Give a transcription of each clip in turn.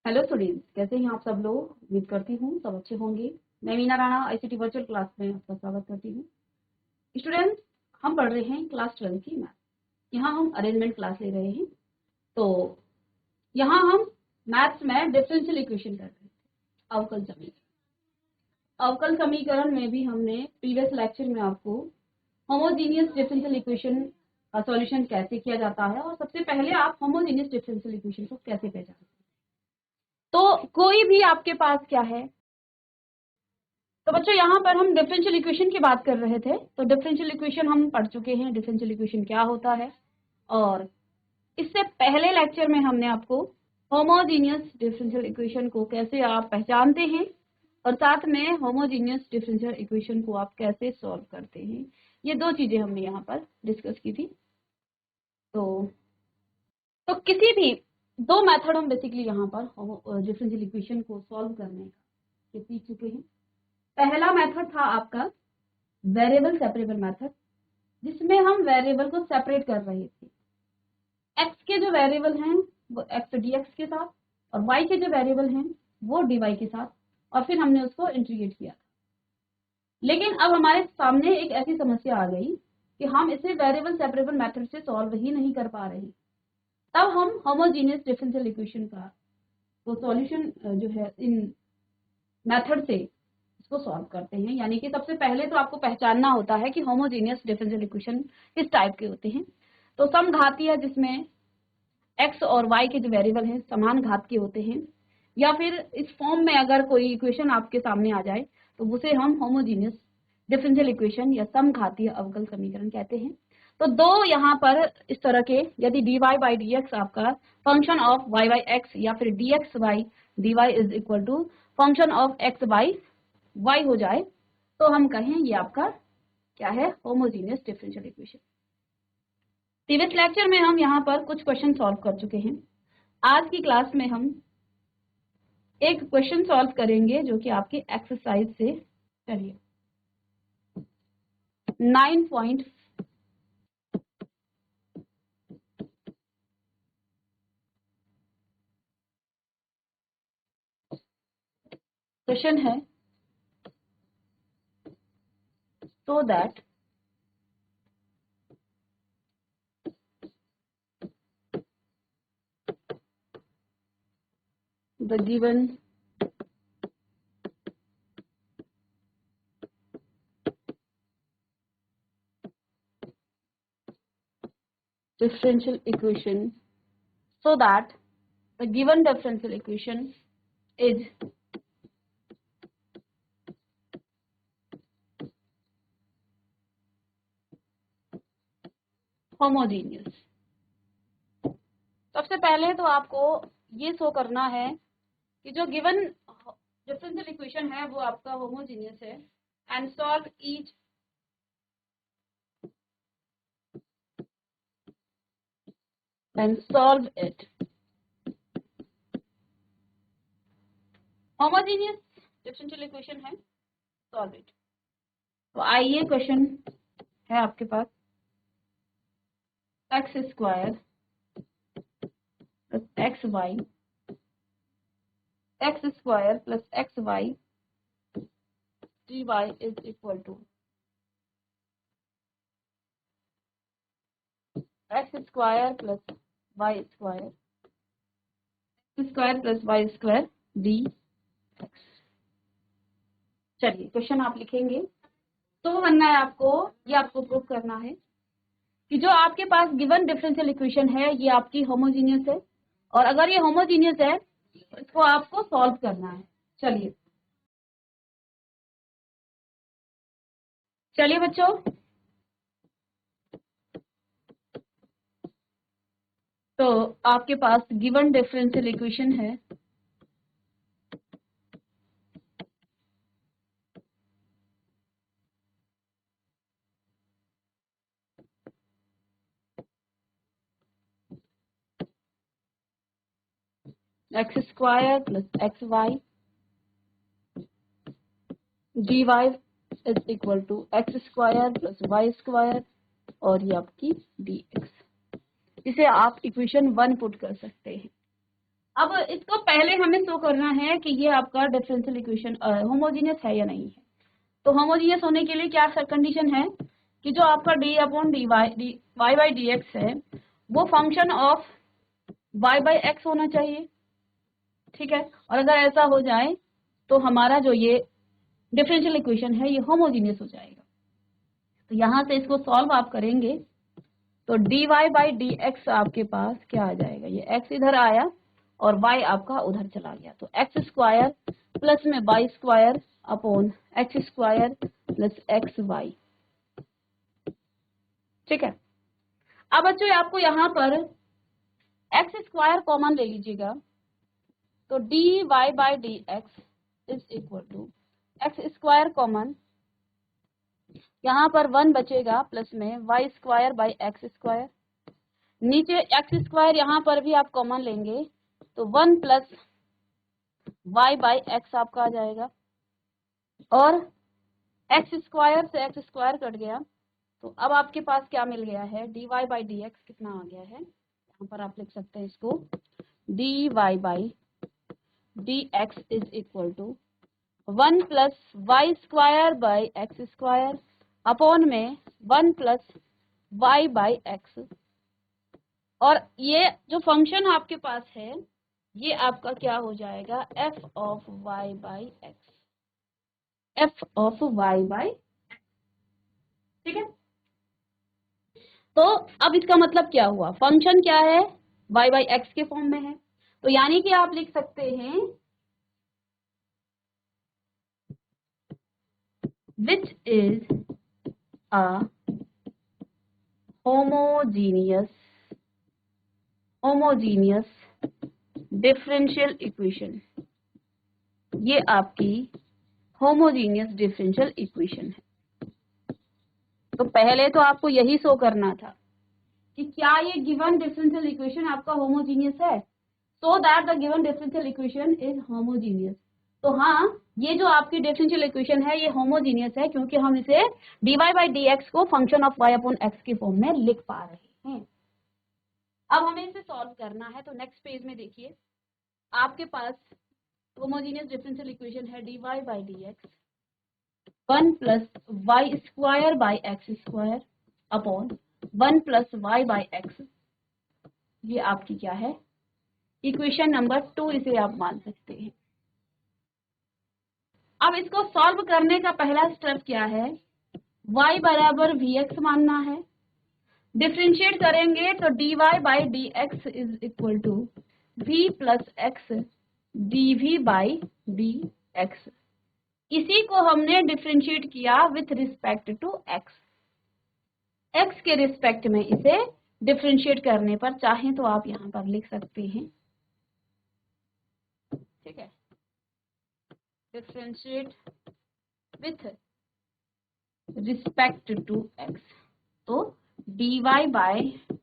Hello students, कैसे हैं आप सब लोग। उम्मीद करती हूँ सब अच्छे होंगे। मैं Meena Rana ICT virtual class में आपका स्वागत करती हूँ। स्टूडेंट्स, हम पढ़ रहे हैं क्लास 12 की मैथ। यहाँ हम अरेंजमेंट क्लास ले रहे हैं। तो यहाँ हम मैथ्स में डिफरेंशियल इक्वेशन कर रहे हैं, अवकल समीकरण। अवकल समीकरण में भी हमने प्रीवियस लेक्चर में आपको होमोजीनियस डिफरेंशियल इक्वेशन का सॉल्यूशन कैसे किया जाता है और सबसे पहले आप होमोजीनियस डिफरेंशियल इक्वेशन को कैसे पहचानते हैं। तो कोई भी आपके पास क्या है, तो बच्चों यहाँ पर हम डिफरेंशियल इक्वेशन की बात कर रहे थे। तो डिफरेंशियल इक्वेशन हम पढ़ चुके हैं, डिफरेंशियल इक्वेशन क्या होता है। और इससे पहले लेक्चर में हमने आपको होमोजीनियस डिफरेंशियल इक्वेशन को कैसे आप पहचानते हैं और साथ में होमोजीनियस डिफरेंशियल इक्वेशन को आप कैसे सॉल्व करते हैं, ये दो चीजें हमने यहाँ पर डिस्कस की थी। तो किसी भी दो मेथड हम बेसिकली यहाँ पर डिफरेंशियल इक्वेशन को सॉल्व करने का सीख चुके हैं। पहला मेथड था आपका वेरिएबल सेपरेबल मेथड, जिसमें हम वेरिएबल को सेपरेट कर रहे थे। एक्स के जो वेरिएबल हैं वो एक्स डीएक्स के साथ और वाई के जो वेरिएबल हैं वो डीवाई के साथ, और फिर हमने उसको इंटीग्रेट किया था। लेकिन अब हमारे सामने एक ऐसी समस्या आ गई कि हम इसे वेरिएबल सेपरेबल मेथड से सॉल्व ही नहीं कर पा रहे। तब हम होमोजीनियस डिफरेंशियल इक्वेशन का वो सॉल्यूशन जो है इन मेथड से इसको सॉल्व करते हैं। यानी कि सबसे पहले तो आपको पहचानना होता है कि होमोजीनियस डिफरेंशियल इक्वेशन किस टाइप के होते हैं। तो समघातीय, जिसमें एक्स और वाई के जो वेरिएबल हैं समान घात के होते हैं, या फिर इस फॉर्म में अगर कोई इक्वेशन आपके सामने आ जाए तो उसे हम होमोजीनियस डिफरेंशियल इक्वेशन या समघातीय अवकल समीकरण कहते हैं। तो दो यहाँ पर इस तरह के, यदि dy बाई डी एक्स आपका function of y by X या फिर dx by dy is equal to function of x by y हो जाए, तो हम कहें ये आपका क्या है, homogeneous differential equation. Previous lecture में हम यहाँ पर कुछ क्वेश्चन सॉल्व कर चुके हैं। आज की क्लास में हम एक क्वेश्चन सॉल्व करेंगे जो कि आपकी एक्सरसाइज से, चलिए 9 पॉइंट क्वेश्चन है। so that the given differential equation so that the given differential equation is homogeneous। सबसे पहले तो आपको ये शो करना है कि जो गिवन डिफरेंशियल इक्वेशन है वो आपका होमोजीनियस है, and solve each and solve it। Homogeneous differential equation है, सॉल्व इट। तो आइए, क्वेश्चन है आपके पास x square plus x y, x square plus x Y D Y is equal to x square plus Y square, square plus Y square d x. चलिए question आप लिखेंगे। तो बनना है आपको, ये आपको प्रूव करना है कि जो आपके पास गिवन डिफरेंशियल इक्वेशन है ये आपकी होमोजीनियस है, और अगर ये होमोजीनियस है तो इसको आपको सॉल्व करना है। चलिए चलिए बच्चों, तो आपके पास गिवन डिफरेंशियल इक्वेशन है X square plus x Y D Y is equal to x square plus Y square और ये आपकी डी एक्स। इसे आप इक्वेशन 1 पुट कर सकते हैं। अब इसको पहले हमें शो करना है कि ये आपका डिफरेंशियल इक्वेशन होमोजीनियस है या नहीं है। तो होमोजीनियस होने के लिए क्या कंडीशन है कि जो आपका D upon D Y by D X है वो function of Y by X होना चाहिए, ठीक है। और अगर ऐसा हो जाए तो हमारा जो ये डिफरेंशियल इक्वेशन है ये होमोजीनियस हो जाएगा। तो यहाँ से इसको सॉल्व आप करेंगे तो D Y by D X आपके पास क्या आ जाएगा, ये एक्स इधर आया और y आपका उधर चला गया, तो एक्स स्क्वायर प्लस में Y square upon X square plus x Y, ठीक है। अब बच्चों आपको यहाँ पर एक्स स्क्वायर कॉमन ले लीजिएगा, तो D Y by D X is equal to x square common, यहाँ पर 1 बचेगा प्लस में Y square by X square, नीचे एक्स स्क्वायर यहाँ पर भी आप कॉमन लेंगे तो 1 प्लस वाई बाई एक्स आपका आ जाएगा, और एक्स स्क्वायर से एक्स स्क्वायर कट गया, तो अब आपके पास क्या मिल गया है, D Y by D X कितना आ गया है, यहाँ पर आप लिख सकते हैं इसको D Y by D X is equal to 1 plus Y square by X square upon में 1 प्लस वाई बाई एक्स, और ये जो फंक्शन आपके पास है ये आपका क्या हो जाएगा, F of Y by X, F of Y by, ठीक है। तो अब इसका मतलब क्या हुआ, फंक्शन क्या है, वाई बाई एक्स के फॉर्म में है, तो यानी कि आप लिख सकते हैं which is a homogeneous differential equation, ये आपकी होमोजीनियस डिफरेंशियल इक्वेशन है। तो पहले तो आपको यही शो करना था कि क्या ये गिवन डिफरेंशियल इक्वेशन आपका होमोजीनियस है, so that the given differential equation is homogeneous. तो हाँ, ये जो आपकी डिफरेंशियल इक्वेशन है ये होमोजीनियस है क्योंकि हम इसे dy बाई डी एक्स को function of y upon x के फॉर्म में लिख पा रहे हैं। अब हमें इसे सॉल्व करना है, तो नेक्स्ट पेज में देखिए आपके पास होमोजीनियस डिफरेंशियल इक्वेशन है dy by D X 1 plus Y square by X square upon 1 plus Y by X, ये आपकी क्या है, इक्वेशन नंबर 2 इसे आप मान सकते हैं। अब इसको सॉल्व करने का पहला स्टेप क्या है, y बराबर vx मानना है, डिफ्रेंशिएट करेंगे तो dy by D X is equal to v plus X dv by D X, इसी को हमने डिफ्रेंशिएट किया with respect to x, x के रिस्पेक्ट में इसे डिफ्रेंशिएट करने पर चाहें तो आप यहाँ पर लिख सकते हैं, ठीक है, differentiate with respect to x, तो dy बाय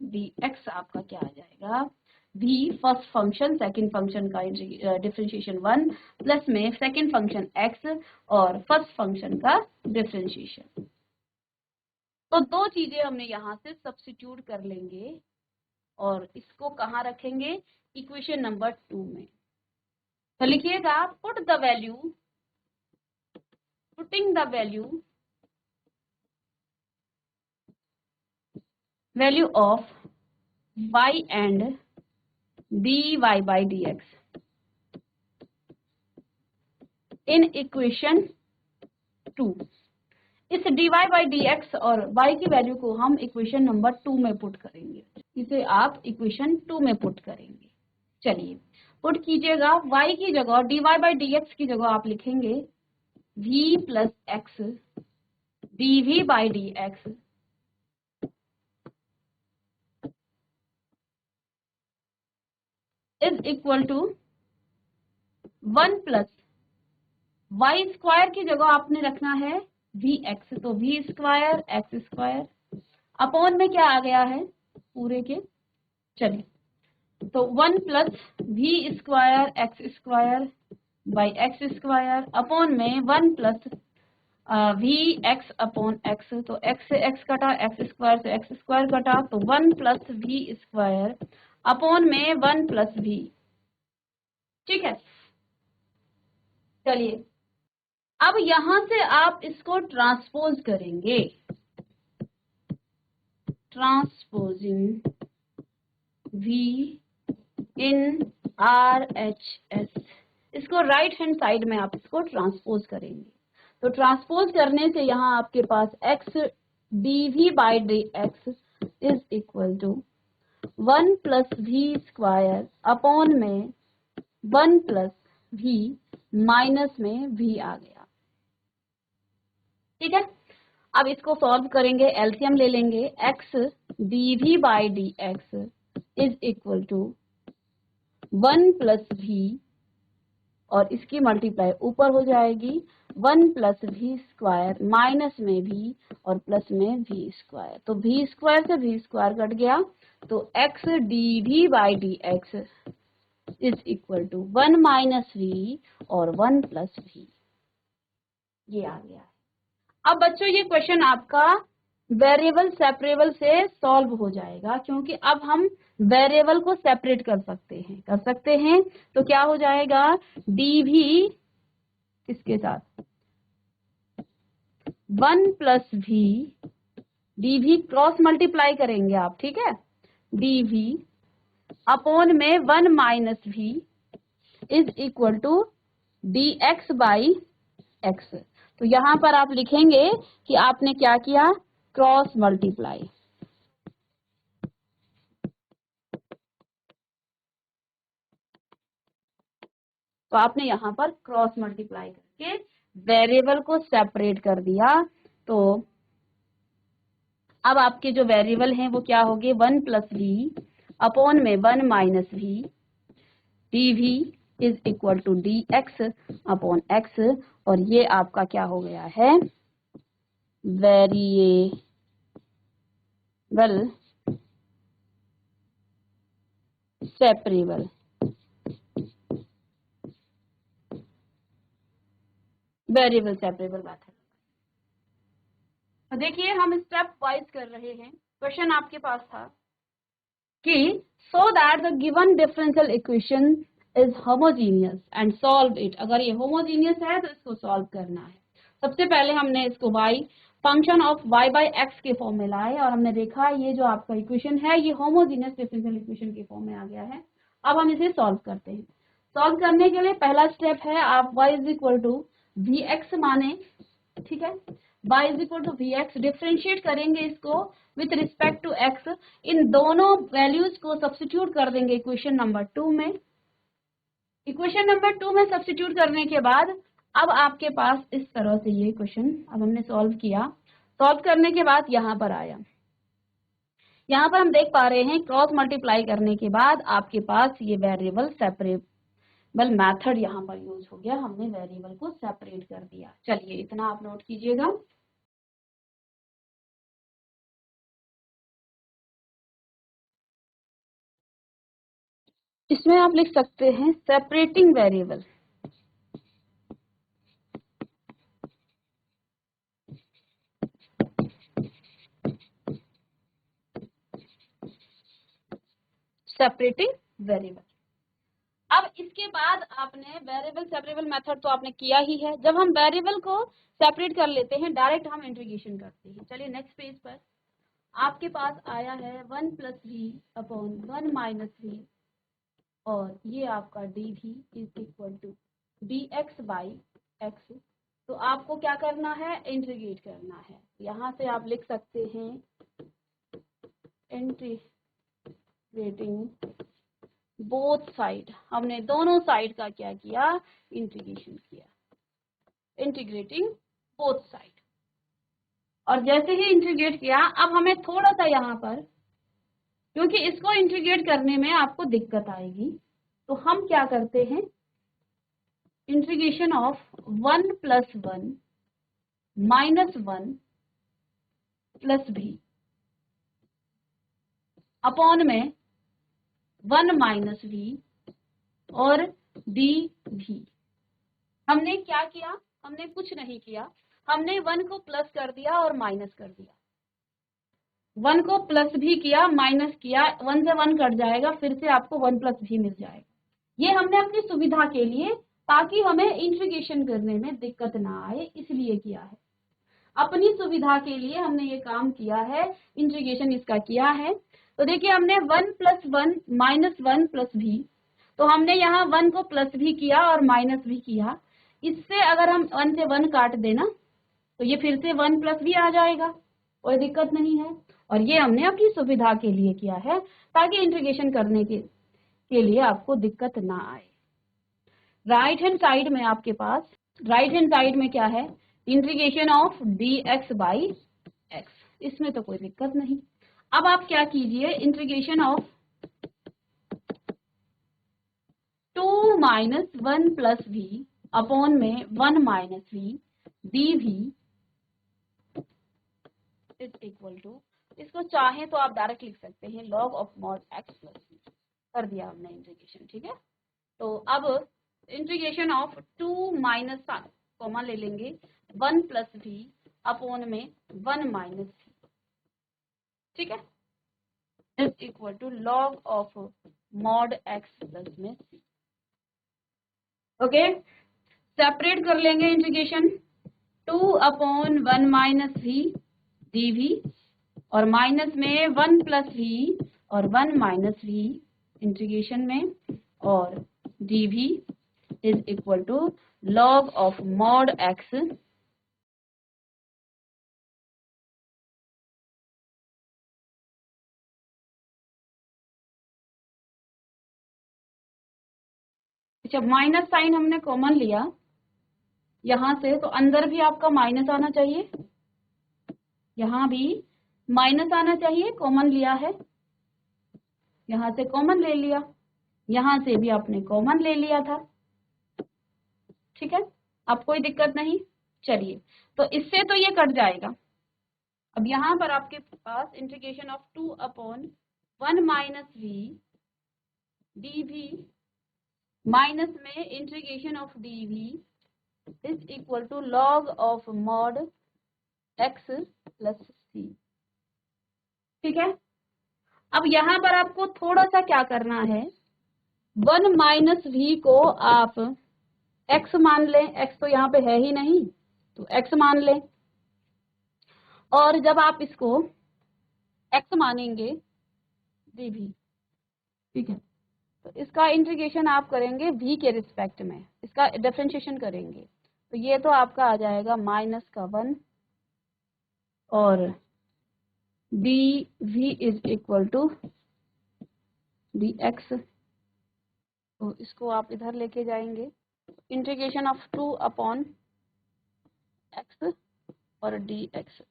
डी एक्स आपका क्या आ जाएगा, v first function second function का डिफरेंशिएशन 1 प्लस में सेकंड फंक्शन x और फर्स्ट फंक्शन का डिफरेंशिएशन। तो दो चीजें हमने यहाँ से सब्स्टिट्यूट कर लेंगे और इसको कहाँ रखेंगे, इक्वेशन नंबर 2 में। तो लिखिएगा putting the value of y and dy by D x in equation 2। इस dy बाई डी एक्स और y की वैल्यू को हम इक्वेशन नंबर 2 में पुट करेंगे, इसे आप इक्वेशन 2 में पुट करेंगे। चलिए पुट कीजिएगा, y की जगह dy बाई डी एक्स की जगह आप लिखेंगे v plus X dv by D X is equal to 1 plus Y square की जगह आपने रखना है वी एक्स, तो V square X square upon में क्या आ गया है पूरे के, चलिए तो 1 plus V square X by X square upon में 1 plus V X upon X, तो एक्स से एक्स कटा, एक्स स्क्वायर से एक्स स्क्वायर कटा, तो 1 प्लस वी स्क्वायर अपॉन में 1 प्लस वी, ठीक है, चलिए अब यहां से आप इसको ट्रांसपोज करेंगे, ट्रांसपोजिंग V इन RHS, इसको राइट हैंड साइड में आप इसको ट्रांसपोज करेंगे। तो ट्रांसपोज करने से यहाँ आपके पास x dV by dx is equal to 1 plus V square upon में 1 प्लस v माइनस में v आ गया। ठीक है, अब इसको सॉल्व करेंगे, एलसीएम ले लेंगे, x dV by dx is equal to 1 plus v और इसकी मल्टीप्लाई ऊपर हो जाएगी 1 प्लस वी स्क्वायर माइनस में v और प्लस में v स्क्वायर, तो v स्क्वायर से v स्क्वायर कट गया, तो x dV by dx is equal to 1 minus v और 1 प्लस v, ये आ गया है। अब बच्चों ये क्वेश्चन आपका वेरिएबल सेपरेबल से सॉल्व हो जाएगा, क्योंकि अब हम वेरिएबल को सेपरेट कर सकते हैं, तो क्या हो जाएगा, dV किसके साथ 1 plus v, dV cross multiply करेंगे आप, ठीक है, dV अपॉन में 1 minus v is equal to dx by x। तो यहां पर आप लिखेंगे कि आपने क्या किया, क्रॉस मल्टीप्लाई, तो आपने यहां पर क्रॉस मल्टीप्लाई करके वेरिएबल को सेपरेट कर दिया। तो अब आपके जो वेरिएबल हैं वो क्या होंगे, 1 प्लस वी अपॉन में 1 minus V, dV is equal to dx upon x, और ये आपका क्या हो गया है, variable separable, variable separable method. तो देखिए हम स्टेप वाइज कर रहे हैं। क्वेश्चन आपके पास था कि so that the given differential equation is homogeneous and solve it, अगर ये होमोजीनियस है तो इसको सॉल्व करना है। सबसे पहले हमने इसको y function of y by x के फॉर्म में लाए और हमने देखा ये जो आपका इक्वेशन है ये होमोजीनियस डिफरेंशियल इक्वेशन के फॉर्म में आ गया है। अब हम इसे सॉल्व करते हैं। सॉल्व करने के लिए पहला स्टेप है आप y is equal to V X माने, ठीक है, y is equal to V X, differentiate करेंगे इसको विथ रिस्पेक्ट टू x, इन दोनों वैल्यूज को सब्स्टिट्यूट कर देंगे इक्वेशन नंबर 2 में। इक्वेशन नंबर 2 में सब्स्टिट्यूट करने के बाद अब आपके पास इस तरह से ये क्वेश्चन अब हमने सॉल्व किया। सॉल्व करने के बाद यहाँ पर आया, यहाँ पर हम देख पा रहे हैं क्रॉस मल्टीप्लाई करने के बाद आपके पास ये वेरिएबल सेपरेबल मेथड यहाँ पर यूज हो गया, हमने वेरिएबल को सेपरेट कर दिया। चलिए इतना आप नोट कीजिएगा। इसमें आप लिख सकते हैं सेपरेटिंग वेरिएबल, सेपरेटिंग वेरिएबल। अब इसके बाद आपने वेरिएबल सेपरेबल मेथड तो आपने किया ही है। जब हम वेरिएबल को सेपरेट कर लेते हैं डायरेक्ट हम इंटीग्रेशन करते हैं। चलिए नेक्स्ट पेज पर आपके पास आया है 1 plus V upon 1 minus V, और ये आपका dv is equal to dx by x। तो आपको क्या करना है, इंटीग्रेट करना है। यहाँ से आप लिख सकते हैं इंटीग्रेटिंग बोथ साइड, हमने दोनों साइड का क्या किया, इंटीग्रेशन किया, इंटीग्रेटिंग बोथ साइड। और जैसे ही इंटीग्रेट किया अब हमें थोड़ा सा यहाँ पर, क्योंकि इसको इंटीग्रेट करने में आपको दिक्कत आएगी, तो हम क्या करते हैं, integration of 1 plus 1 minus 1 plus भी अपॉन में 1 माइनस वी और डी भी। हमने क्या किया, हमने कुछ नहीं किया, हमने 1 को प्लस कर दिया और माइनस कर दिया, 1 को प्लस भी किया माइनस किया, 1 से 1 कट जाएगा, फिर से आपको 1 प्लस भी मिल जाएगा। ये हमने अपनी सुविधा के लिए, ताकि हमें इंटीग्रेशन करने में दिक्कत ना आए, इसलिए किया है। अपनी सुविधा के लिए हमने ये काम किया है, इंटीग्रेशन इसका किया है। तो देखिए हमने 1 + 1 - 1 + v, तो हमने यहाँ 1 को प्लस भी किया और माइनस भी किया। इससे अगर हम 1 से 1 काट देना तो ये फिर से 1 + v आ जाएगा, कोई दिक्कत नहीं है। और ये हमने अपनी सुविधा के लिए किया है, ताकि इंटीग्रेशन करने के लिए आपको दिक्कत ना आए। राइट हैंड साइड में आपके पास, राइट हैंड साइड में क्या है, इंटीग्रेशन ऑफ dx/x, इसमें तो कोई दिक्कत नहीं। अब आप क्या कीजिए, इंटीग्रेशन ऑफ 2 - 1 + v अपॉन में 1 - v dv is equal to, इसको चाहे तो आप डायरेक्ट लिख सकते हैं log of mod x + v, कर दिया हमने इंटीग्रेशन। ठीक है, तो अब इंटीग्रेशन ऑफ 2 माइनस कॉमन ले लेंगे, 1 + v अपॉन में 1 - v, ठीक है, is equal to log of mod x + में c। ओके, सेपरेट कर लेंगे इंटीग्रेशन, 2 अपॉन 1 - v dv और माइनस में 1 + v और 1 - v इंटीग्रेशन में, और dv is equal to log of mod x अच्छा, माइनस साइन हमने कॉमन लिया यहां से, तो अंदर भी आपका माइनस आना चाहिए, यहाँ भी माइनस आना चाहिए, कॉमन लिया है, यहाँ से कॉमन ले लिया, यहाँ से भी आपने कॉमन ले लिया था। ठीक है, अब कोई दिक्कत नहीं। चलिए, तो इससे तो ये कट जाएगा। अब यहाँ पर आपके पास integration of 2 upon 1 - v dv minus में integration of dv is equal to log of mod x + c। ठीक है, अब यहाँ पर आपको थोड़ा सा क्या करना है, 1 - v को आप x मान लें, x तो यहाँ पे है ही नहीं, तो x मान लें, और जब आप इसको x मानेंगे dv, ठीक है, तो इसका इंटीग्रेशन आप करेंगे v के रिस्पेक्ट में, इसका डिफरेंशिएशन करेंगे, तो ये तो आपका आ जाएगा -1 और dv is equal to dx, तो इसको आप इधर लेके जाएंगे, इंटीग्रेशन ऑफ 2 अपॉन x और dx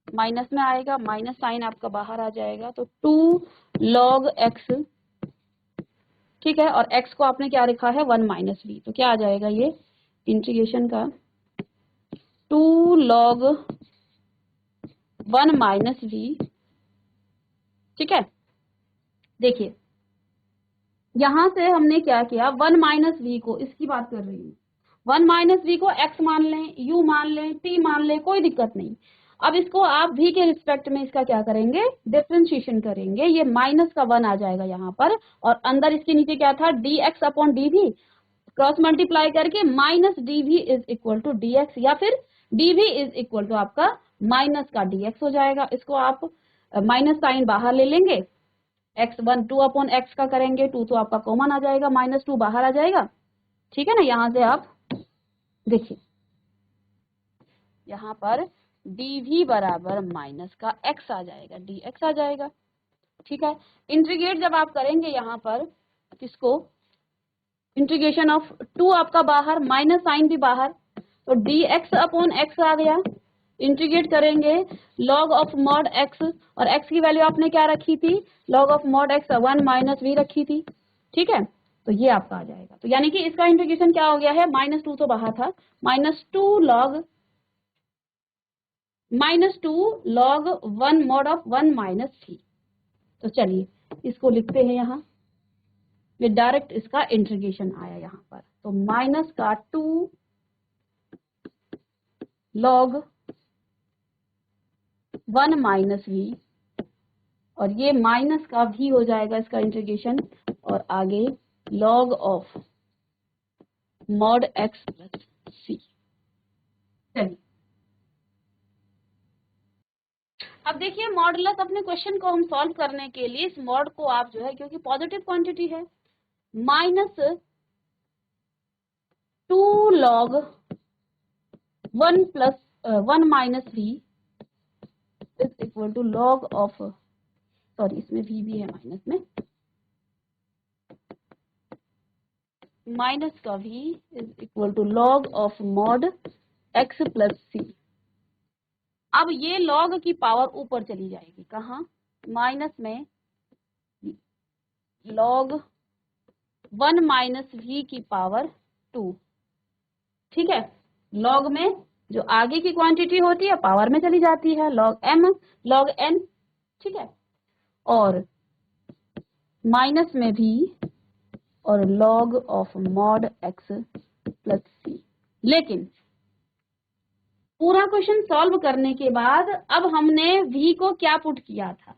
माइनस में आएगा, माइनस साइन आपका बाहर आ जाएगा, तो 2 log x, ठीक है, और x को आपने क्या लिखा है 1 - v, तो क्या आ जाएगा ये इंटीग्रेशन का 2 log 1 - v। ठीक है, देखिए यहां से हमने क्या किया, 1 - v को, इसकी बात कर रही हूँ, 1 - v को x मान लें, u मान लें, t मान लें, कोई दिक्कत नहीं। अब इसको आप v के रिस्पेक्ट में इसका क्या करेंगे, डिफरेंशिएशन करेंगे, ये -1 आ जाएगा यहाँ पर, और अंदर इसके नीचे क्या था, dx upon dv, cross multiply करके -dv is equal to dx, या फिर dv इज इक्वल टू आपका माइनस का dx हो जाएगा। इसको आप माइनस साइन बाहर ले लेंगे, x1 2 अपॉन x का करेंगे, 2 तो आपका कॉमन आ जाएगा, -2 बाहर आ जाएगा। ठीक है ना, यहाँ से आप देखिए, यहाँ पर dv बराबर माइनस का x आ जाएगा, dx आ जाएगा। ठीक है, इंटीग्रेट जब आप करेंगे यहाँ पर किसको, इंटीग्रेशन ऑफ 2 आपका बाहर, माइनस साइन भी बाहर, तो dx अपॉन x आ गया, इंटीग्रेट करेंगे log ऑफ mod x, और x की वैल्यू आपने क्या रखी थी, log of mod x 1 - v रखी थी। ठीक है, तो ये आपका आ जाएगा, तो यानी कि इसका इंटीग्रेशन क्या हो गया है, -2 तो बाहर था, -2 log 1 mod ऑफ 1 - v। तो चलिए इसको लिखते हैं यहाँ, ये डायरेक्ट इसका इंटीग्रेशन आया यहाँ पर, तो माइनस का 2 log 1 - v, और ये माइनस का v हो जाएगा इसका इंटीग्रेशन, और आगे log of mod x plus c। चलिए अब देखिए मॉडुलस अपने क्वेश्चन को हम सॉल्व करने के लिए इस मॉड को आप जो है, क्योंकि पॉजिटिव क्वांटिटी है, -2 log 1 plus 1 minus v is equal to log of, sorry इसमें v भी है माइनस में, माइनस का v is equal to log of mod x plus c। अब ये log की पावर ऊपर चली जाएगी, कहाँ, माइनस में log 1 माइनस v की पावर 2, ठीक है। log में जो आगे की क्वांटिटी होती है पावर में चली जाती है, log m log n, ठीक है, और माइनस में भी और log of mod x plus c। लेकिन पूरा क्वेश्चन सॉल्व करने के बाद अब हमने v को क्या पुट किया था,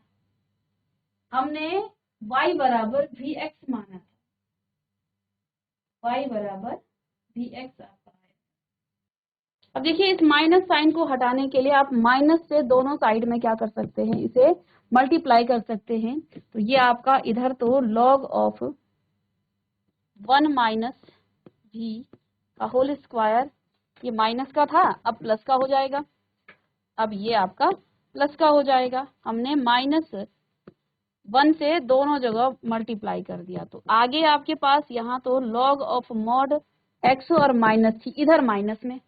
हमने y बराबर vx माना था, y बराबर vx आता है। अब देखिए इस माइनस साइन को हटाने के लिए आप माइनस से दोनों साइड में क्या कर सकते हैं, इसे मल्टीप्लाई कर सकते हैं। तो ये आपका इधर तो log ऑफ 1 माइनस v का होल स्क्वायर, ये माइनस का था अब प्लस का हो जाएगा, अब ये आपका प्लस का हो जाएगा। हमने -1 से दोनों जगह मल्टीप्लाई कर दिया, तो आगे आपके पास यहाँ तो log ऑफ mod x और माइनस थी, इधर माइनस में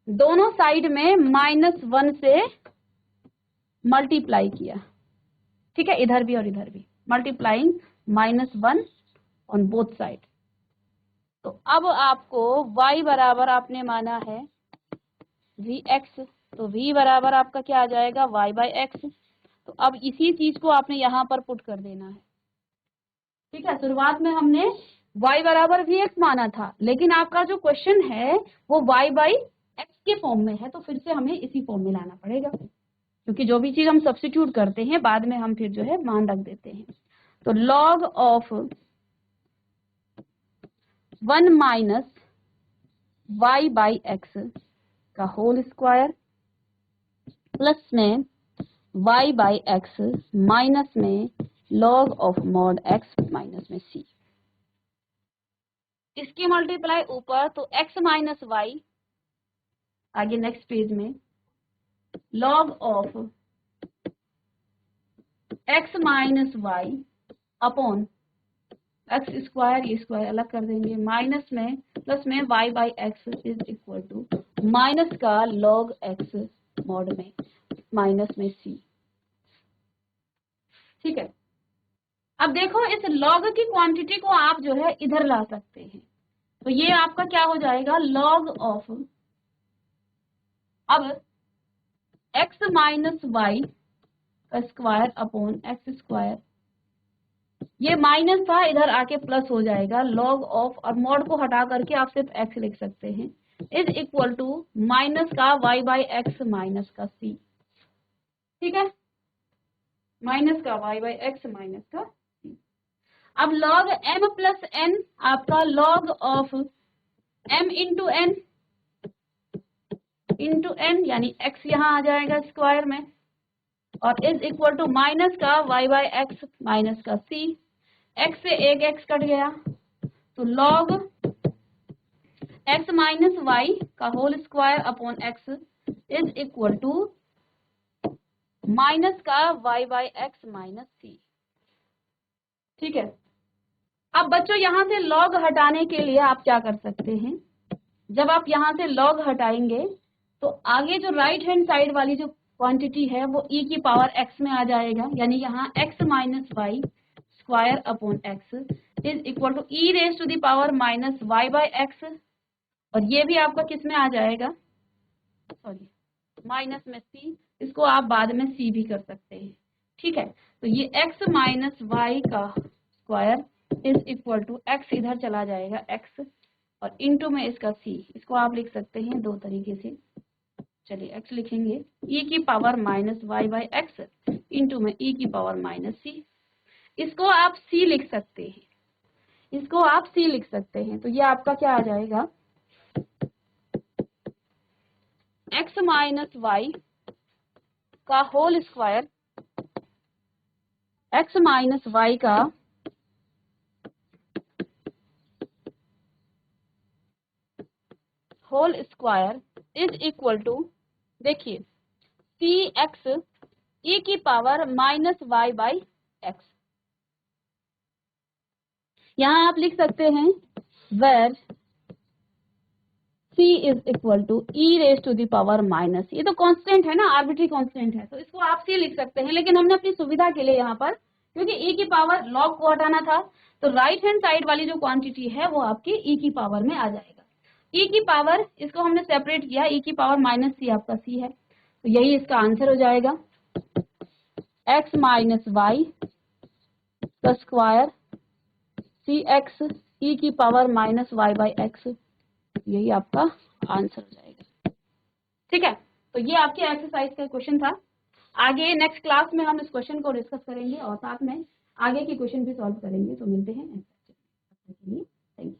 दोनों साइड में -1 से मल्टीप्लाई किया, ठीक है, इधर भी और इधर भी मल्टीप्लाइंग -1 ऑन बोथ साइड। तो अब आपको y बराबर आपने माना है vx, तो v बराबर आपका क्या आ जाएगा y/x। तो अब इसी चीज को आपने यहाँ पर पुट कर देना है, ठीक है। शुरुआत में हमने y बराबर vx माना था, लेकिन आपका जो क्वेश्चन है वो y/x के फॉर्म में है, तो फिर से हमें इसी फॉर्म में लाना पड़ेगा, क्योंकि जो भी चीज हम सब्स्टिट्यूट करते हैं बाद में हम फिर जो है मान रख देते हैं। तो log ऑफ 1 माइनस y/x का होल स्क्वायर प्लस में y/x माइनस में log of mod x minus में c। इसकी मल्टीप्लाई ऊपर तो x माइनस y, आगे नेक्स्ट पेज में log of x minus y upon X square, ये स्क्वायर अलग कर देंगे, माइनस में प्लस में y/x is equal to minus का log x मॉड में माइनस में c, ठीक है। अब देखो इस log की क्वांटिटी को आप जो है इधर ला सकते हैं, तो ये आपका क्या हो जाएगा log ऑफ, अब x माइनस y का स्क्वायर अपॉन एक्स स्क्वायर, ये माइनस था इधर आके प्लस हो जाएगा, log ऑफ, और मॉड को हटा करके आप सिर्फ x लिख सकते हैं, इज इक्वल टू माइनस का y/x माइनस का c, ठीक है, माइनस का y/x माइनस का c। अब log m प्लस n आपका log of m into n यानी x यहाँ आ जाएगा स्क्वायर में, और इज इक्वल टू माइनस का y/x माइनस का c, x से एक x कट गया, तो log x माइनस y का whole square upon x is equal to minus का y/x माइनस c, ठीक है। अब बच्चों यहाँ से log हटाने के लिए आप क्या कर सकते हैं, जब आप यहाँ से log हटाएंगे तो आगे जो राइट हैंड साइड वाली जो क्वांटिटी है वो e की पावर x में आ जाएगा, यानी यहाँ x minus y square upon x is equal to e raise to the power minus y/x, और ये भी आपका किस में आ जाएगा, सॉरी माइनस में c, इसको आप बाद में c भी कर सकते हैं, ठीक है। तो ये x माइनस y का square is equal to x इधर चला जाएगा x, और इनटू में इसका c, इसको आप लिख सकते हैं दो तरीके से, चलिए x लिखेंगे e की पावर माइनस y/x इंटू में e की पावर माइनस c, इसको आप c लिख सकते हैं। इसको आप सी लिख सकते हैं। तो ये आपका क्या आ जाएगा, x माइनस वाई का whole square, x minus Y का whole square is equal to, देखिए सी एक्स ई की power minus Y by x. यहां आप लिख सकते हैं where c is equal to e raise to the power minus, ये तो कांस्टेंट है ना, आर्बिट्री कांस्टेंट है, तो इसको आप c लिख सकते हैं। लेकिन हमने अपनी सुविधा के लिए यहाँ पर, क्योंकि e की पावर लॉग को हटाना था, तो राइट हैंड साइड वाली जो क्वांटिटी है वो आपकी e की पावर में आ जाएगा। e की पावर, इसको हमने सेपरेट किया, e की पावर माइनस c आपका c है, तो यही इसका आंसर हो जाएगा, x माइनस वाई का स्क्वायर सी एक्स ई की power minus Y by X, यही आपका आंसर हो जाएगा। ठीक है, तो ये आपके एक्सरसाइज का क्वेश्चन था। आगे नेक्स्ट क्लास में हम इस क्वेश्चन को डिस्कस करेंगे और साथ में आगे की क्वेश्चन भी सॉल्व करेंगे। तो मिलते हैं नेक्स्ट लेक्चर में, तब तक के लिए थैंक यू।